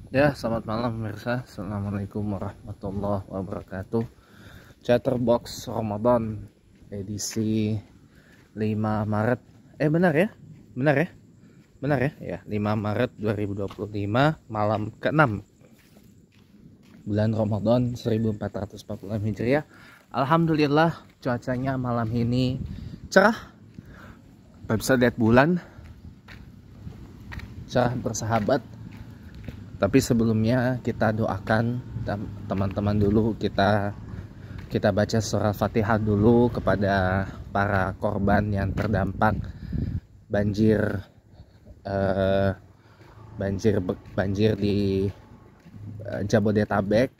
Ya, selamat malam pemirsa. Assalamualaikum warahmatullahi wabarakatuh. Chatterbox Ramadan edisi 5 Maret. Benar ya? Benar ya? Benar ya? Ya, 5 Maret 2025, malam ke-6 bulan Ramadan 1446 Hijriah. Alhamdulillah cuacanya malam ini cerah. Kita bisa lihat bulan cerah bersahabat. Tapi sebelumnya kita doakan teman-teman dulu, kita baca surah Fatihah dulu kepada para korban yang terdampak banjir banjir di Jabodetabek,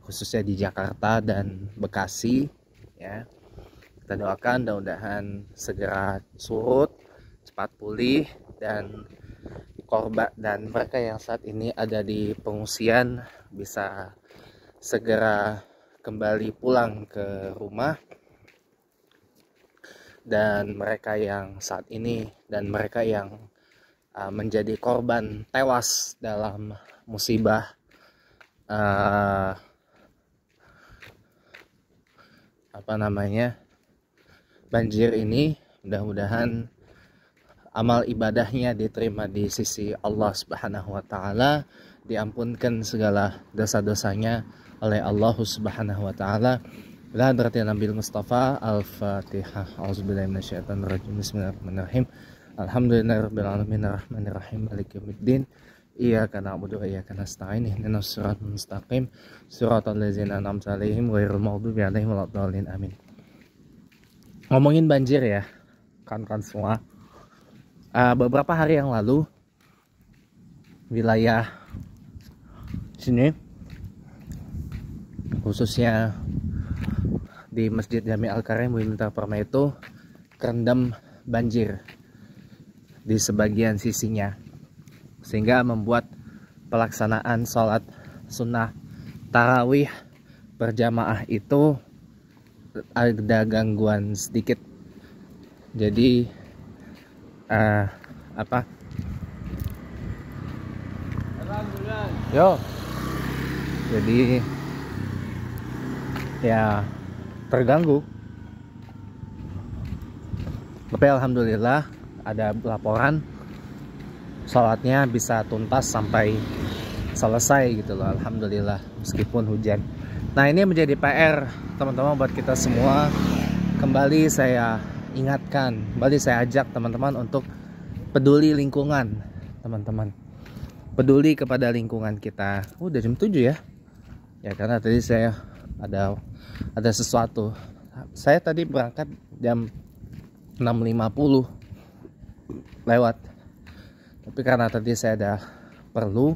khususnya di Jakarta dan Bekasi ya. Kita doakan mudah-mudahan segera surut, cepat pulih, dan korban dan mereka yang saat ini ada di pengungsian bisa segera kembali pulang ke rumah, dan mereka yang saat ini dan mereka yang menjadi korban tewas dalam musibah banjir ini, mudah-mudahan amal ibadahnya diterima di sisi Allah Subhanahu wa taala, diampunkan segala dosa-dosanya oleh Allah Subhanahu wa taala. Bila hadratin Nabi Mustafa, Al-Fatihah. Auzubillahi minasyaitonir rajim. Bismillahirrahmanirrahim. Alhamdulillahirabbil alamin arrahmanirrahim maliki yaumiddin. Iyyaka na'budu wa iyyaka nasta'in. Ihdinas siratal mustaqim. Siratal ladzina an'amta 'alaihim ghairil maghdubi 'alaihim waladdallin. Amin. Ngomongin banjir ya, kan semua. Beberapa hari yang lalu wilayah sini, khususnya di Masjid Jami Al-Karim Winter Perma, itu kerendam banjir di sebagian sisinya, sehingga membuat pelaksanaan sholat sunnah tarawih berjamaah itu ada gangguan sedikit. Jadi jadi ya terganggu. Tapi alhamdulillah ada laporan sholatnya bisa tuntas sampai selesai gitu loh, alhamdulillah, meskipun hujan. Nah, ini menjadi PR teman-teman buat kita semua. Kembali saya ingatkan, kembali saya ajak teman-teman untuk peduli lingkungan, teman-teman. Peduli kepada lingkungan kita. Udah jam 7 ya. Ya, karena tadi saya ada sesuatu. Saya tadi berangkat jam 6.50 lewat. Tapi karena tadi saya ada perlu,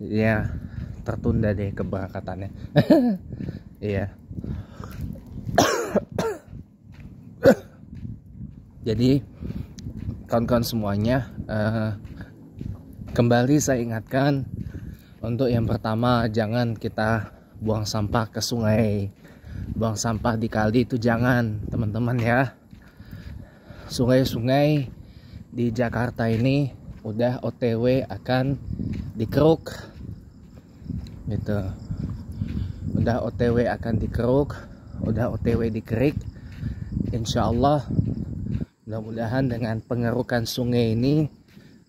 ya tertunda deh keberangkatannya. Iya. Jadi kawan-kawan semuanya, kembali saya ingatkan untuk yang pertama, jangan kita buang sampah ke sungai, buang sampah di kali itu jangan, teman-teman ya. Sungai-sungai di Jakarta ini udah OTW akan dikeruk gitu, udah OTW akan dikeruk, udah OTW dikerik. Insya Allah mudah-mudahan dengan pengerukan sungai ini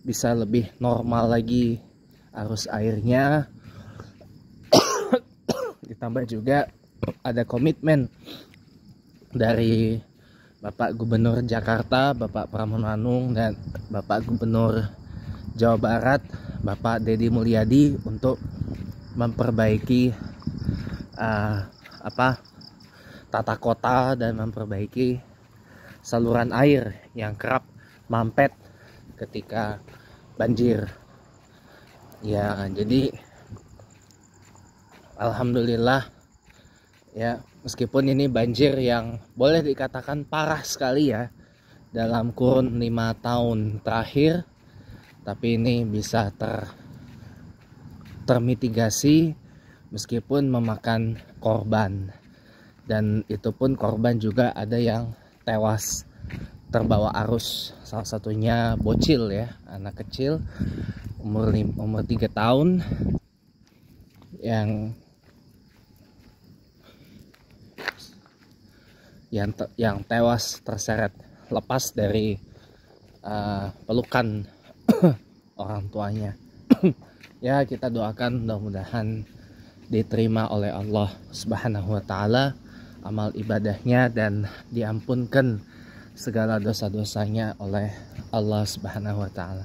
bisa lebih normal lagi arus airnya. Ditambah juga ada komitmen dari Bapak Gubernur Jakarta, Bapak Pramono Anung, dan Bapak Gubernur Jawa Barat, Bapak Deddy Mulyadi, untuk memperbaiki tata kota dan memperbaiki saluran air yang kerap mampet ketika banjir. Ya, jadi alhamdulillah ya, meskipun ini banjir yang boleh dikatakan parah sekali ya dalam kurun 5 tahun terakhir, tapi ini bisa termitigasi meskipun memakan korban, dan itu pun korban juga ada yang tewas terbawa arus, salah satunya bocil ya, anak kecil umur 3 tahun yang tewas terseret lepas dari pelukan orang tuanya. Ya, kita doakan mudah-mudahan diterima oleh Allah Subhanahu wa taala amal ibadahnya dan diampunkan segala dosa-dosanya oleh Allah Subhanahu wa taala.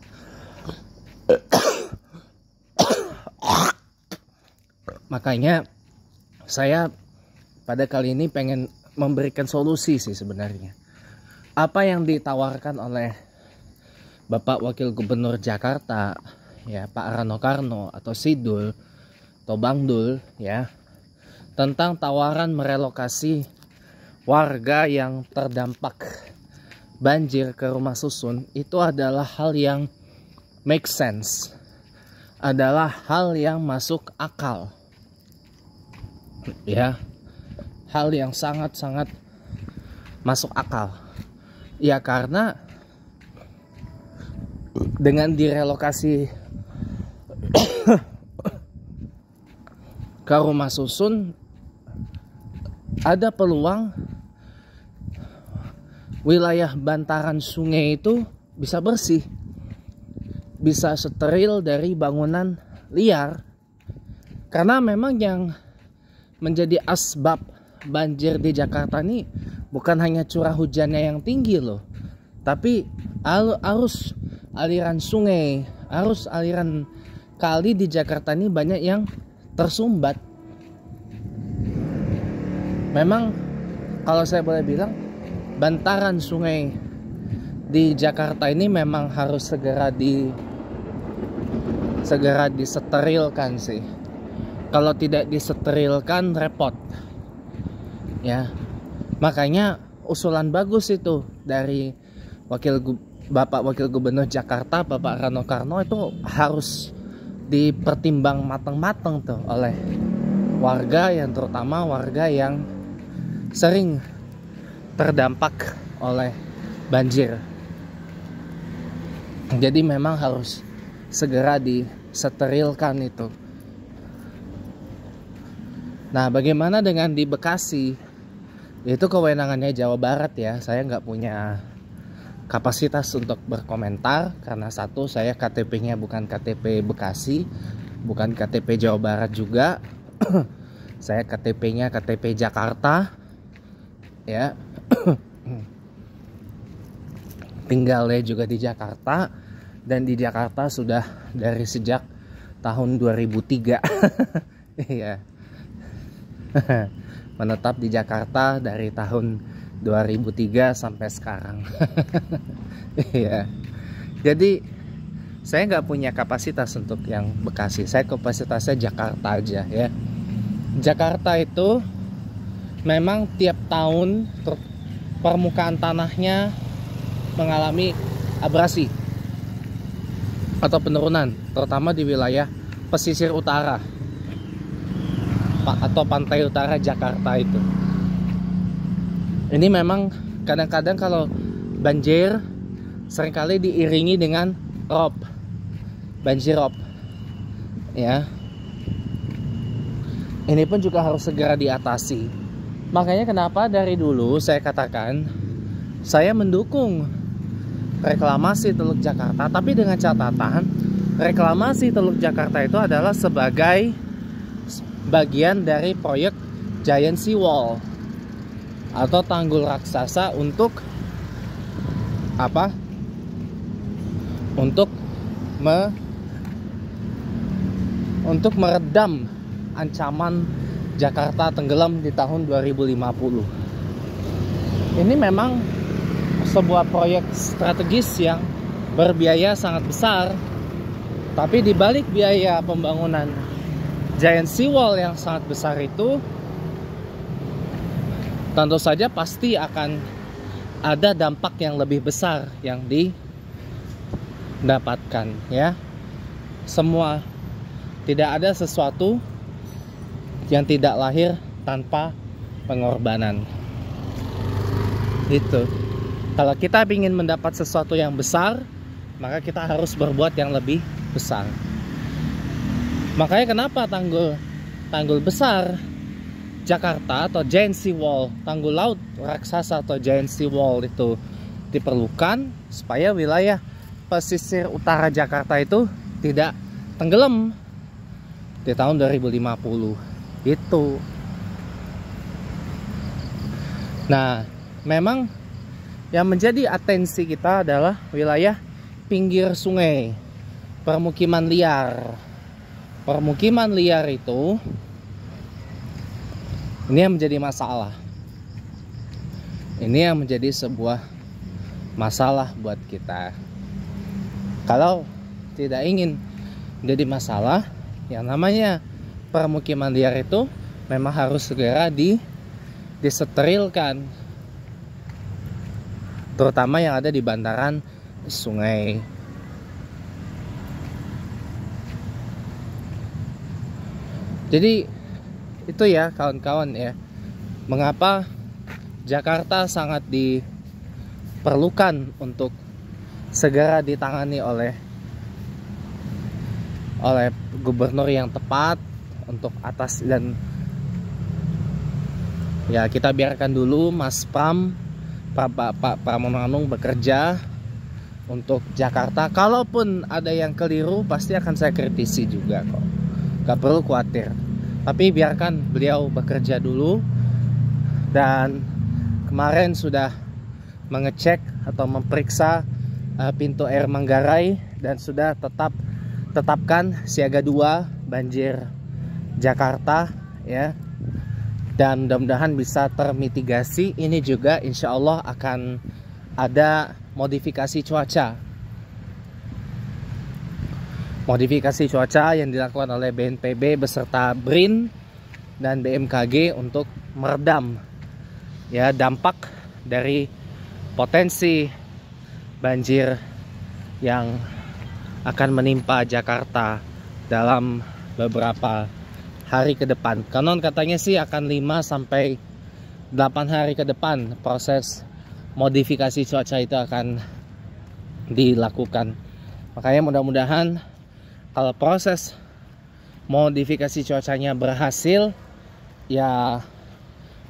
Makanya saya pada kali ini pengen memberikan solusi sih sebenarnya. Apa yang ditawarkan oleh Bapak Wakil Gubernur Jakarta, ya, Pak Rano Karno atau Sidul atau Bang Dul, ya, tentang tawaran merelokasi warga yang terdampak banjir ke rumah susun, itu adalah hal yang make sense, adalah hal yang masuk akal, ya, hal yang sangat-sangat masuk akal, ya, karena dengan direlokasi ke rumah susun ada peluang wilayah bantaran sungai itu bisa bersih, bisa steril dari bangunan liar. Karena memang yang menjadi asbab banjir di Jakarta ini bukan hanya curah hujannya yang tinggi loh, tapi arus aliran sungai, arus aliran kali di Jakarta ini banyak yang tersumbat. Memang kalau saya boleh bilang, bantaran sungai di Jakarta ini memang harus segera disterilkan sih. Kalau tidak disterilkan repot, ya. Makanya usulan bagus itu dari Bapak Wakil Gubernur Jakarta, Bapak Rano Karno, itu harus dipertimbang matang-matang tuh oleh warga, yang terutama warga yang sering terdampak oleh banjir. Jadi memang harus segera disterilkan itu. Nah, bagaimana dengan di Bekasi? Itu kewenangannya Jawa Barat ya. Saya nggak punya kapasitas untuk berkomentar karena satu, saya KTP-nya bukan KTP Bekasi, bukan KTP Jawa Barat juga. Saya KTP-nya KTP Jakarta, ya. Tinggalnya juga di Jakarta, dan di Jakarta sudah dari sejak tahun 2003. Iya. Menetap di Jakarta dari tahun 2003 sampai sekarang. Iya. Jadi saya nggak punya kapasitas untuk yang Bekasi. Saya kapasitasnya Jakarta aja, ya. Jakarta itu memang tiap tahun permukaan tanahnya mengalami abrasi atau penurunan, terutama di wilayah pesisir utara atau pantai utara Jakarta itu. Ini memang kadang-kadang kalau banjir seringkali diiringi dengan banjir rob, ya. Ini pun juga harus segera diatasi. Makanya kenapa dari dulu saya katakan saya mendukung reklamasi Teluk Jakarta, tapi dengan catatan reklamasi Teluk Jakarta itu adalah sebagai bagian dari proyek Giant Sea Wall atau tanggul raksasa untuk apa? Untuk meredam ancaman Jakarta tenggelam di tahun 2050. Ini memang sebuah proyek strategis yang berbiaya sangat besar, tapi di balik biaya pembangunan Giant Sea Wall yang sangat besar itu, tentu saja pasti akan ada dampak yang lebih besar yang didapatkan, ya. Semua, tidak ada sesuatu yang tidak lahir tanpa pengorbanan. Itu. Kalau kita ingin mendapat sesuatu yang besar, maka kita harus berbuat yang lebih besar. Makanya kenapa tanggul besar Jakarta atau giant sea wall, tanggul laut raksasa atau giant sea wall itu diperlukan supaya wilayah pesisir utara Jakarta itu tidak tenggelam di tahun 2050 itu. Nah, memang yang menjadi atensi kita adalah wilayah pinggir sungai, permukiman liar. Permukiman liar itu ini yang menjadi masalah. Ini yang menjadi sebuah masalah buat kita. Kalau tidak ingin menjadi masalah, yang namanya permukiman liar itu memang harus segera disterilkan, terutama yang ada di bantaran sungai. Jadi itu ya kawan-kawan ya, mengapa Jakarta sangat diperlukan untuk segera ditangani oleh gubernur yang tepat untuk atas. Dan ya kita biarkan dulu Mas Pram, Pak Pramonanung bekerja untuk Jakarta. Kalaupun ada yang keliru pasti akan saya kritisi juga kok, gak perlu khawatir. Tapi biarkan beliau bekerja dulu. Dan kemarin sudah mengecek atau memeriksa pintu air Manggarai dan sudah tetapkan siaga 2 banjir Jakarta ya. Dan mudah-mudahan bisa termitigasi. Ini juga insya Allah akan ada modifikasi cuaca. Modifikasi cuaca yang dilakukan oleh BNPB beserta BRIN dan BMKG untuk meredam ya dampak dari potensi banjir yang akan menimpa Jakarta dalam beberapa hari ke depan. Konon katanya sih akan 5 sampai 8 hari ke depan proses modifikasi cuaca itu akan dilakukan. Makanya mudah-mudahan kalau proses modifikasi cuacanya berhasil, ya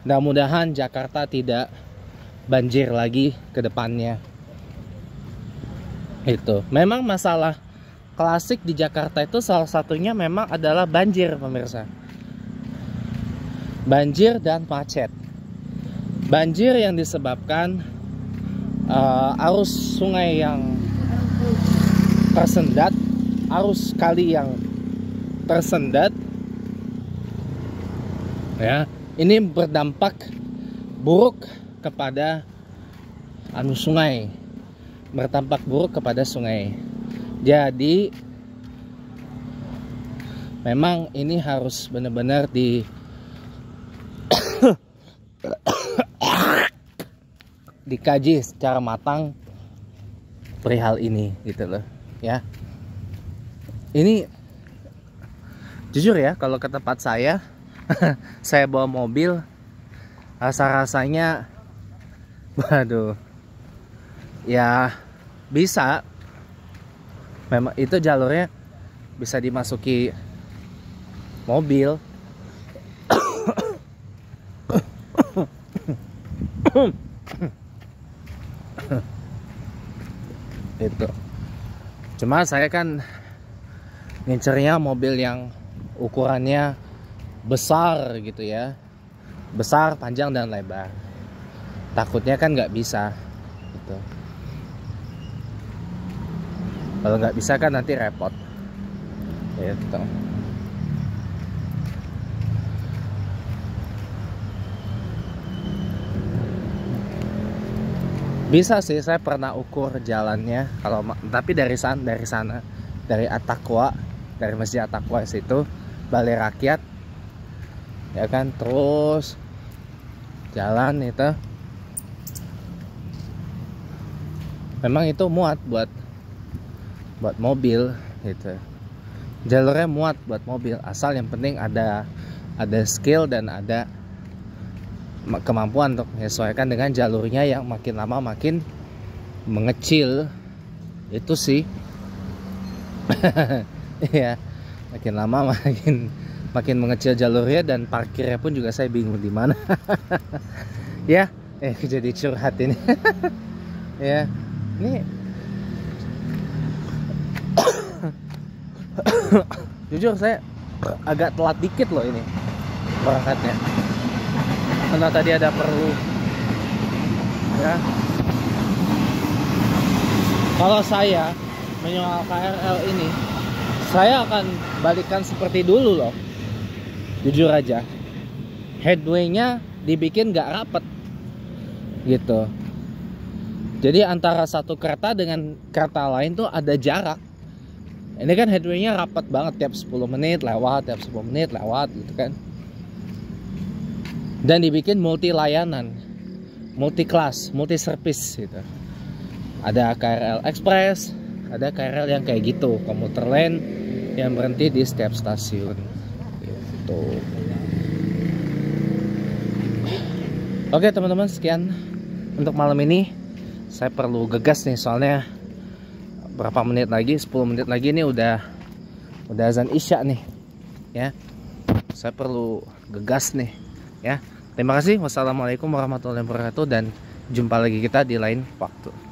mudah-mudahan Jakarta tidak banjir lagi ke depannya. Itu memang masalah klasik di Jakarta itu salah satunya memang adalah banjir, pemirsa. Banjir dan macet. Banjir yang disebabkan arus sungai yang tersendat, arus kali yang tersendat ya, ini berdampak buruk kepada sungai, berdampak buruk kepada sungai. Jadi memang ini harus benar-benar dikaji secara matang perihal ini gitu loh ya. Ini jujur ya, kalau ke tempat saya saya bawa mobil, rasa-rasanya waduh ya, bisa memang itu jalurnya bisa dimasuki mobil. Itu cuma saya kan ngincernya mobil yang ukurannya besar gitu ya, besar, panjang dan lebar. Takutnya kan nggak bisa gitu. Kalau nggak bisa kan nanti repot gitu. Bisa sih, saya pernah ukur jalannya kalau, tapi dari sana dari At-Taqwa, dari Masjid At-Taqwa situ, Balai Rakyat ya kan, terus jalan itu memang itu muat buat mobil gitu. Jalurnya muat buat mobil, asal yang penting ada skill dan ada kemampuan untuk menyesuaikan dengan jalurnya yang makin lama makin mengecil. Itu sih Iya, makin lama makin mengecil jalurnya, dan parkirnya pun juga saya bingung di mana. Ya, jadi curhat ini. Ya, ini jujur saya agak telat dikit loh ini berangkatnya, karena tadi ada perlu. Ya, kalau saya menyoal KRL ini, saya akan balikan seperti dulu loh. Jujur aja, headway-nya dibikin gak rapet gitu. Jadi antara satu kereta dengan kereta lain tuh ada jarak. Ini kan headway-nya rapet banget, tiap 10 menit lewat, tiap 10 menit lewat gitu kan. Dan dibikin multi layanan, multi kelas, multi service gitu. Ada KRL Express, ada KRL yang kayak gitu, komuter lain yang berhenti di setiap stasiun gitu. Oke teman-teman, sekian untuk malam ini. Saya perlu gegas nih, soalnya berapa menit lagi, 10 menit lagi nih udah azan Isya nih ya. Saya perlu gegas nih ya. Terima kasih. Wassalamualaikum warahmatullahi wabarakatuh, dan jumpa lagi kita di lain waktu.